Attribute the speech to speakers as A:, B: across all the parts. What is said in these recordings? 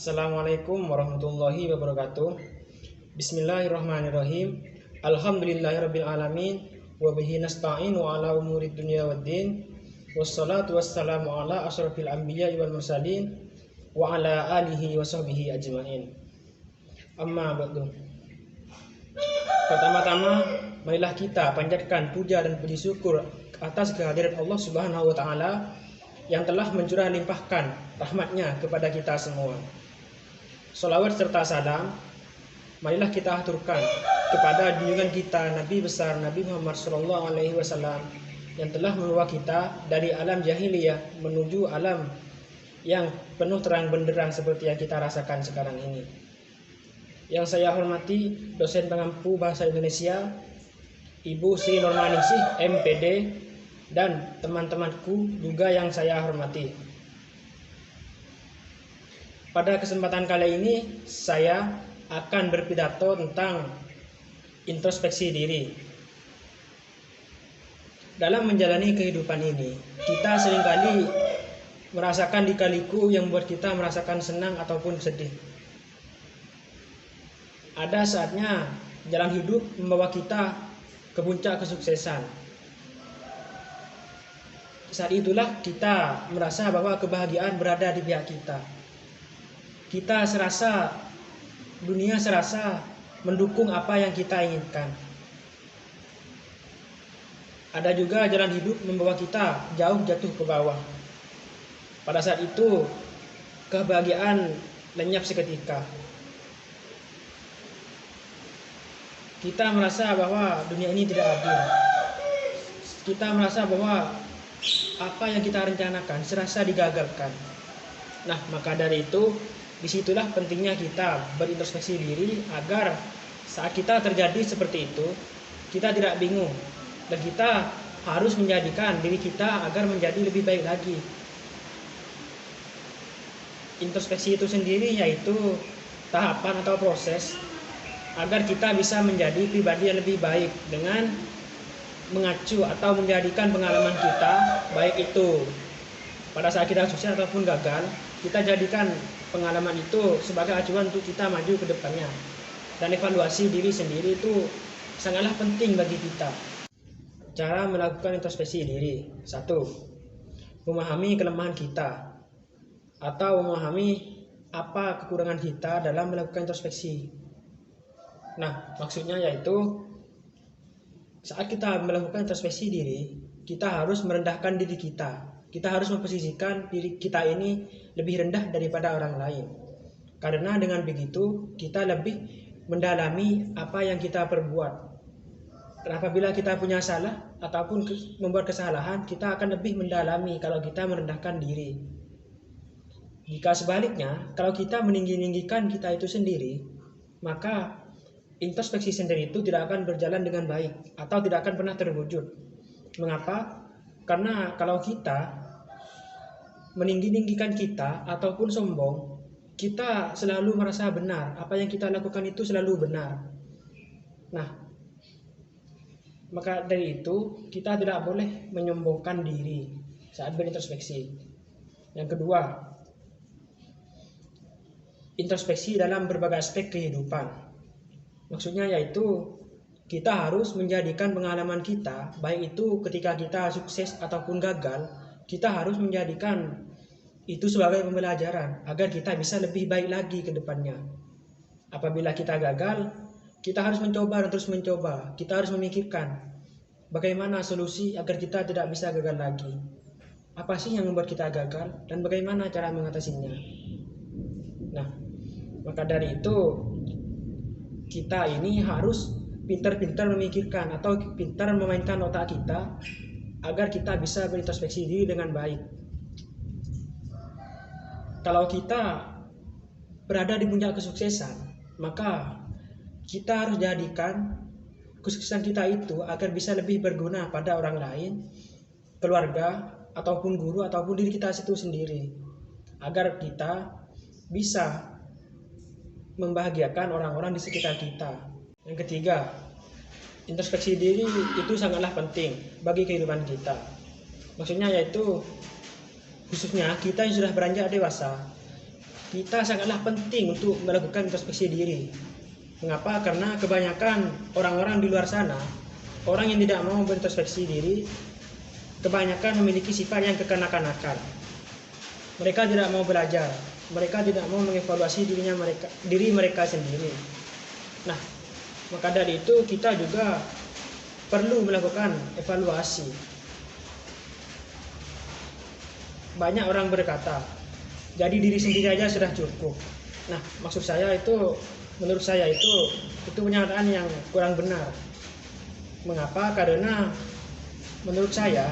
A: Assalamualaikum warahmatullahi wabarakatuh. Bismillahirrahmanirrahim. Alhamdulillahirabbil alamin wa bihi nasta'inu ala umurid dunya waddin. Wassalatu wassalamu ala asyrafil anbiya'i wal mursalin wa ala alihi wa sahbihi ajmain. Amma ba'du. Pertama-tama, marilah kita panjatkan puja dan puji syukur atas kehadiran Allah Subhanahu wa taala yang telah mencurah limpahkan rahmatnya kepada kita semua. Sholawat serta salam marilah kita aturkan kepada junjungan kita Nabi besar Nabi Muhammad SAW yang telah membawa kita dari alam jahiliyah menuju alam yang penuh terang benderang seperti yang kita rasakan sekarang ini. Yang saya hormati dosen pengampu bahasa Indonesia Ibu Sri Normaningsih MPD dan teman-temanku juga yang saya hormati. Pada kesempatan kali ini saya akan berpidato tentang introspeksi diri. Dalam menjalani kehidupan ini, kita seringkali merasakan lika-liku yang membuat kita merasakan senang ataupun sedih. Ada saatnya jalan hidup membawa kita ke puncak kesuksesan. Saat itulah kita merasa bahwa kebahagiaan berada di pihak kita. Dunia serasa mendukung apa yang kita inginkan. Ada juga jalan hidup membawa kita jauh jatuh ke bawah. Pada saat itu, kebahagiaan lenyap seketika. Kita merasa bahwa dunia ini tidak adil. Kita merasa bahwa apa yang kita rencanakan serasa digagalkan. Nah, maka dari itu, disitulah pentingnya kita berintrospeksi diri agar saat kita terjadi seperti itu, kita tidak bingung dan kita harus menjadikan diri kita agar menjadi lebih baik lagi. Introspeksi itu sendiri yaitu tahapan atau proses agar kita bisa menjadi pribadi yang lebih baik dengan mengacu atau menjadikan pengalaman kita, baik itu pada saat kita sukses ataupun gagal, kita jadikan pengalaman itu sebagai acuan untuk kita maju ke depannya. Dan evaluasi diri sendiri itu sangatlah penting bagi kita. Cara melakukan introspeksi diri. 1. Memahami kelemahan kita atau memahami apa kekurangan kita dalam melakukan introspeksi. Nah, maksudnya yaitu saat kita melakukan introspeksi diri, kita harus merendahkan diri kita. Kita harus memposisikan diri kita ini lebih rendah daripada orang lain. Karena dengan begitu kita lebih mendalami apa yang kita perbuat. Dan apabila kita punya salah ataupun membuat kesalahan, kita akan lebih mendalami kalau kita merendahkan diri. Jika sebaliknya, kalau kita meninggi-ninggikan kita itu sendiri, maka introspeksi sendiri itu tidak akan berjalan dengan baik atau tidak akan pernah terwujud. Mengapa? Karena kalau kita meninggi-ninggikan kita ataupun sombong, kita selalu merasa benar. Apa yang kita lakukan itu selalu benar. Nah, maka dari itu kita tidak boleh menyombongkan diri saat berintrospeksi. Yang kedua, introspeksi dalam berbagai aspek kehidupan. Maksudnya yaitu kita harus menjadikan pengalaman kita, baik itu ketika kita sukses ataupun gagal, kita harus menjadikan itu sebagai pembelajaran agar kita bisa lebih baik lagi ke depannya. Apabila kita gagal, kita harus mencoba dan terus mencoba. Kita harus memikirkan bagaimana solusi agar kita tidak bisa gagal lagi. Apa sih yang membuat kita gagal dan bagaimana cara mengatasinya. Nah, maka dari itu kita ini harus pintar-pintar memikirkan atau pintar memainkan otak kita agar kita bisa berintrospeksi diri dengan baik. Kalau kita berada di puncak kesuksesan, maka kita harus jadikan kesuksesan kita itu agar bisa lebih berguna pada orang lain, keluarga, ataupun guru, ataupun diri kita itu sendiri. Agar kita bisa membahagiakan orang-orang di sekitar kita. Yang ketiga, introspeksi diri itu sangatlah penting bagi kehidupan kita. Maksudnya yaitu khususnya kita yang sudah beranjak dewasa. kita sangatlah penting untuk melakukan introspeksi diri. Mengapa? Karena kebanyakan orang-orang di luar sana, orang yang tidak mau berintrospeksi diri, kebanyakan memiliki sifat yang kekanak-kanakan. Mereka tidak mau belajar, mereka tidak mau mengevaluasi diri mereka sendiri. Nah, maka dari itu kita juga perlu melakukan evaluasi. Banyak orang berkata, jadi diri sendiri aja sudah cukup. Nah, maksud saya itu, menurut saya itu pernyataan yang kurang benar. Mengapa? Karena menurut saya,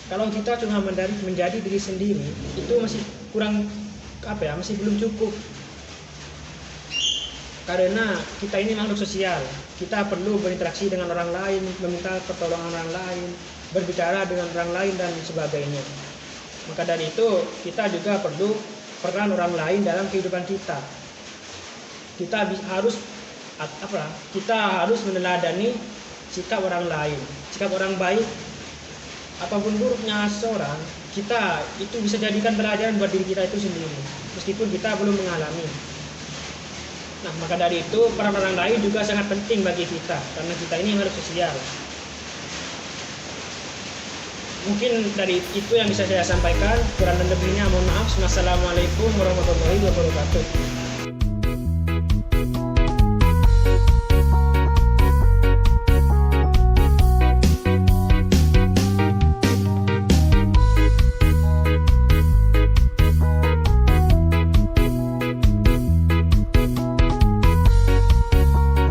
A: kalau kita cuma menjadi diri sendiri, itu masih kurang masih belum cukup. Karena kita ini makhluk sosial, kita perlu berinteraksi dengan orang lain, meminta pertolongan orang lain, berbicara dengan orang lain dan sebagainya. Maka dari itu kita juga perlu peran orang lain dalam kehidupan kita. Kita harus meneladani sikap orang lain, sikap orang baik apapun buruknya seorang, kita itu bisa jadikan pelajaran buat diri kita itu sendiri, meskipun kita belum mengalami. Nah, maka dari itu peran orang lain juga sangat penting bagi kita, karena kita ini harus sosial. Mungkin dari itu yang bisa saya sampaikan. Kurang dan lebihnya mohon maaf. Wassalamualaikum warahmatullahi wabarakatuh.